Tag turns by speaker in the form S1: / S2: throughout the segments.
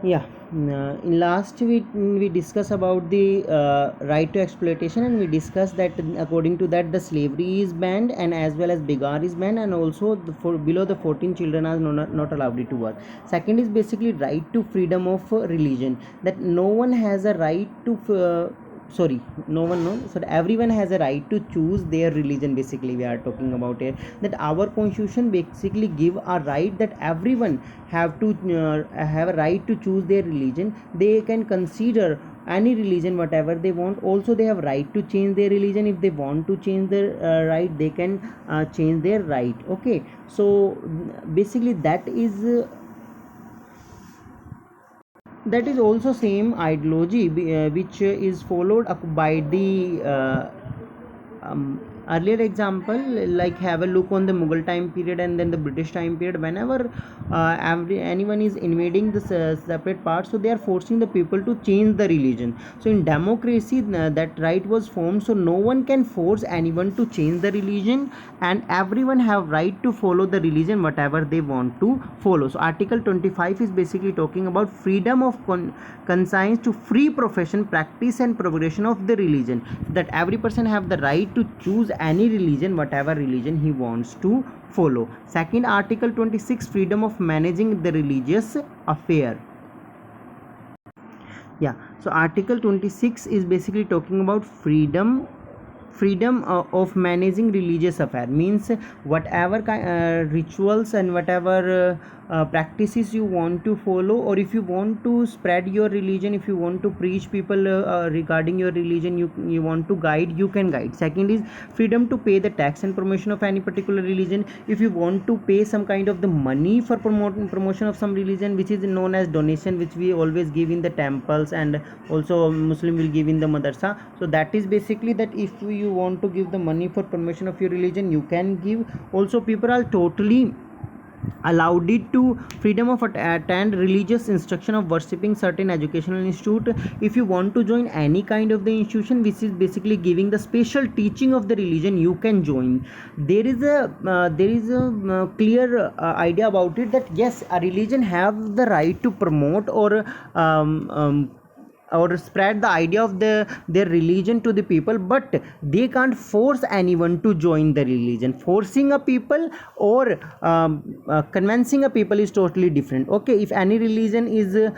S1: Yeah, in last we discuss about the right to exploitation, and we discussed that according to that the slavery is banned, and as well as bigar is banned, and also for below the 14 children are not allowed to work. Second is basically right to freedom of religion, that no one has a right to sorry, no one, no, so everyone has a right to choose their religion. Basically we are talking about it, that our constitution basically give a right that everyone have a right to choose their religion. They can consider any religion whatever they want. Also they have right to change their religion. If they want to change their right, they can change their right. Okay, so basically that is also same ideology which is followed up by the earlier example. Like have a look on the Mughal time period and then the British time period. Whenever anyone is invading the separate parts, so they are forcing the people to change the religion. So in democracy that right was formed, so no one can force anyone to change the religion, and everyone have right to follow the religion whatever they want to follow. So article 25 is basically talking about freedom of conscience to free profession, practice and progression of the religion, that every person have the right to choose any religion whatever religion he wants to follow. Second, article 26, freedom of managing the religious affair. Yeah, so article 26 is basically talking about freedom of managing religious affair. Means whatever rituals and whatever practices you want to follow, or if you want to spread your religion, if you want to preach people regarding your religion, you want to guide, you can guide. Second is freedom to pay the tax and promotion of any particular religion. If you want to pay some kind of the money for promotion of some religion, which is known as donation, which we always give in the temples, and also Muslim will give in the madrasa. So that is basically that if you want to give the money for promotion of your religion, you can give. Also people are totally allowed it to freedom of attend religious instruction of worshipping certain educational institute. If you want to join any kind of the institution which is basically giving the special teaching of the religion, you can join. There is a clear idea about it, that yes, a religion have the right to promote or spread the idea of their religion to the people, but they can't force anyone to join the religion. Forcing a people or convincing a people is totally different. Okay, if any religion is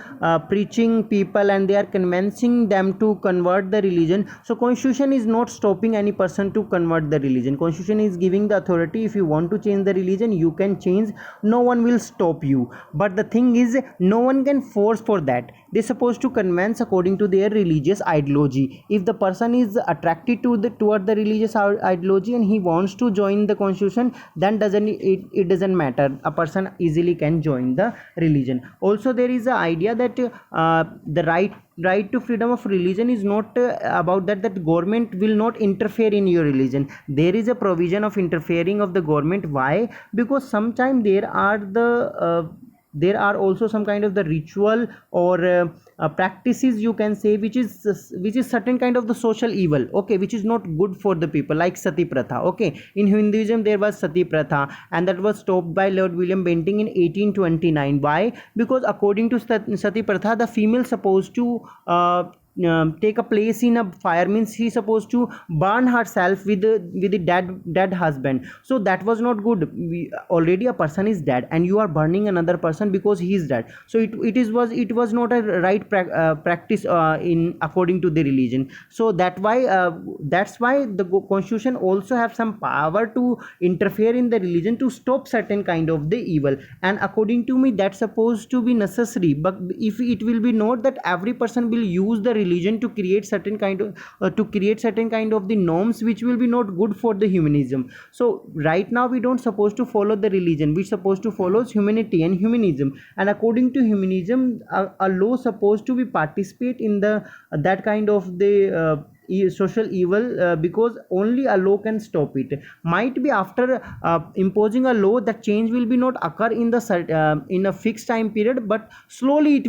S1: preaching people and they are convincing them to convert the religion, so constitution is not stopping any person to convert the religion. Constitution is giving the authority. If you want to change the religion, you can change, no one will stop you. But the thing is, no one can force for that. They're supposed to convince according to their religious ideology. If the person is attracted to the toward the religious ideology and he wants to join the constitution, then it doesn't matter, a person easily can join the religion. Also there is a idea that the right to freedom of religion is not about that government will not interfere in your religion. There is a provision of interfering of the government. Why? Because sometimes there are also some kind of the ritual or practices, you can say, which is certain kind of the social evil, okay, which is not good for the people, like sati pratha. Okay, in Hinduism there was sati pratha, and that was stopped by Lord William Bentinck in 1829. Why? Because according to sati pratha, the female supposed to take a place in a fire, means she supposed to burn herself with the dead husband. So that was not good. Already a person is dead and you are burning another person because he is dead. So it was not a right practice in according to the religion. So that's why the constitution also have some power to interfere in the religion to stop certain kind of the evil. And according to me, that's supposed to be necessary. But if it will be not that every person will use the religion to create certain kind of the norms which will be not good for the humanism. So right now we don't supposed to follow the religion, we supposed to follow humanity and humanism. And according to humanism, a law supposed to be participate in the that kind of the social evil, because only a law can stop it. Might be after imposing a law, that change will be not occur in a fixed time period, but slowly it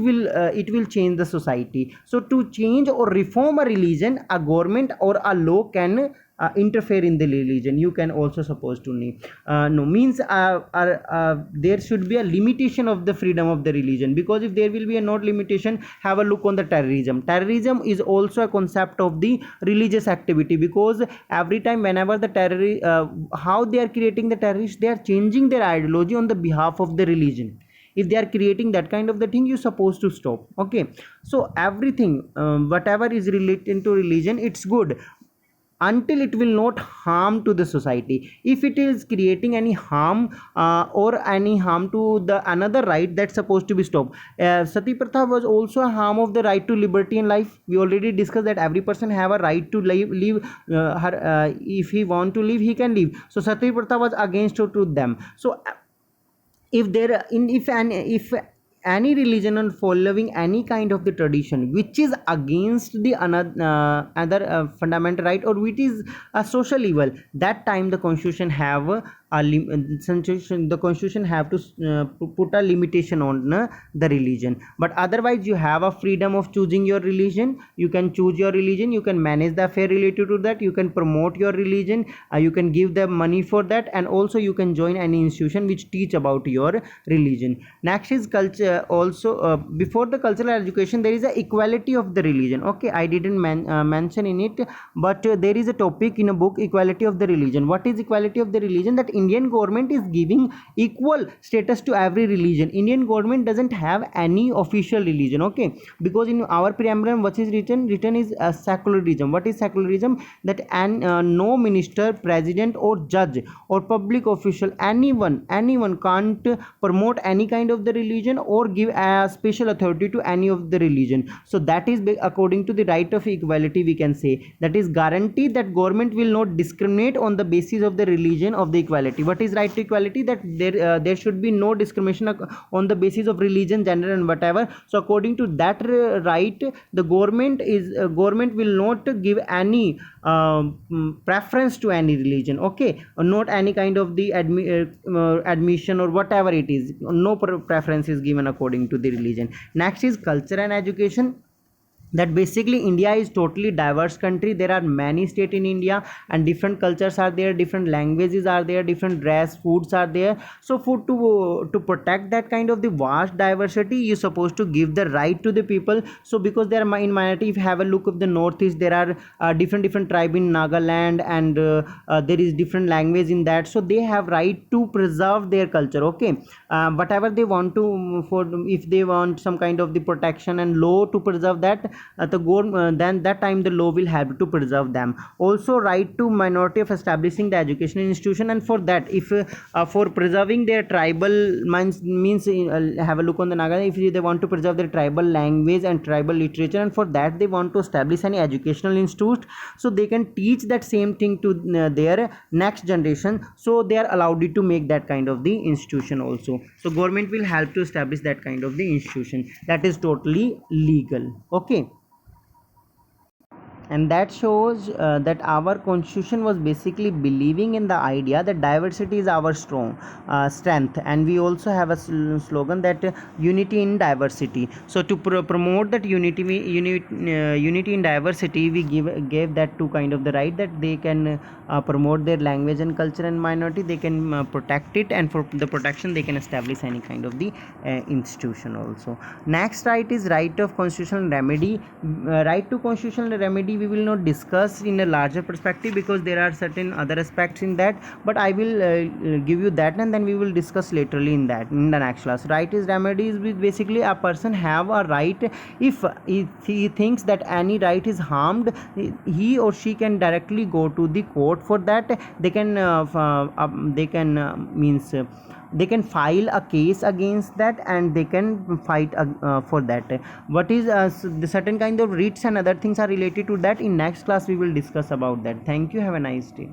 S1: will change the society. So to change or reform a religion, a government or a law can interfere in the religion, you can also supposed to need no means there should be a limitation of the freedom of the religion, because if there will be a not limitation, have a look on the terrorism is also a concept of the religious activity, because every time whenever the how they are creating the terrorists, they are changing their ideology on the behalf of the religion. If they are creating that kind of the thing, you're supposed to stop. Okay, so everything whatever is related to religion, it's good until it will not harm to the society. If it is creating any harm or any harm to the another right, that's supposed to be stopped. Sati pratha was also a harm of the right to liberty and life. We already discussed that every person have a right to live if he want to live, he can live. So sati pratha was against to them. So if there in if any religion and following any kind of the tradition which is against the another other fundamental right, or which is a social evil, that time the constitution have the constitution have to put a limitation on the religion. But otherwise you have a freedom of choosing your religion. You can choose your religion, you can manage the affair related to that, you can promote your religion, you can give them money for that, and also you can join any institution which teach about your religion. Next is culture. Also before the cultural education, there is a equality of the religion. Okay, I didn't mention in it, but there is a topic in a book, equality of the religion. What is equality of the religion? That Indian government is giving equal status to every religion. Indian government doesn't have any official religion. Okay, because in our preamble what is written is secularism. What is secularism? That no minister, president or judge or public official, anyone can't promote any kind of the religion or give a special authority to any of the religion. So that is according to the right of equality, we can say that is guarantee that government will not discriminate on the basis of the religion of the equality. What is right to equality? That there should be no discrimination on the basis of religion, gender and whatever. So according to that right, the government will not give any preference to any religion. Okay, not any kind of the admission or whatever it is, no preference is given according to the religion. Next is culture and education. That basically India is totally diverse country. There are many states in India and different cultures are there, different languages are there, different dress, foods are there. So for to protect that kind of the vast diversity, you supposed to give the right to the people. So because they are in minority, if you have a look of the northeast, there are different tribe in Nagaland, and there is different language in that, so they have right to preserve their culture. Okay, whatever they want to, for if they want some kind of the protection and law to preserve that, then that time the law will have to preserve them. Also right to minority of establishing the educational institution, and for that, if for preserving their tribal means have a look on the Naga, if they want to preserve their tribal language and tribal literature, and for that they want to establish any educational institute, so they can teach that same thing to their next generation, so they are allowed to make that kind of the institution also. So government will help to establish that kind of the institution, that is totally legal. Okay, and that shows that our constitution was basically believing in the idea that diversity is our strong strength, and we also have a slogan that unity in diversity. So to promote that unity in diversity, we gave that to kind of the right, that they can promote their language and culture and minority, they can protect it, and for the protection they can establish any kind of the institution also. Next right is right of constitutional remedy. Right to constitutional remedy we will not discuss in a larger perspective, because there are certain other aspects in that, but I will give you that, and then we will discuss laterly in that in the next class. Right is remedy is basically a person have a right, if he thinks that any right is harmed, he or she can directly go to the court. For that they can means they can file a case against that, and they can fight for that. What is the certain kind of writs and other things are related to that, in next class we will discuss about that. Thank you, have a nice day.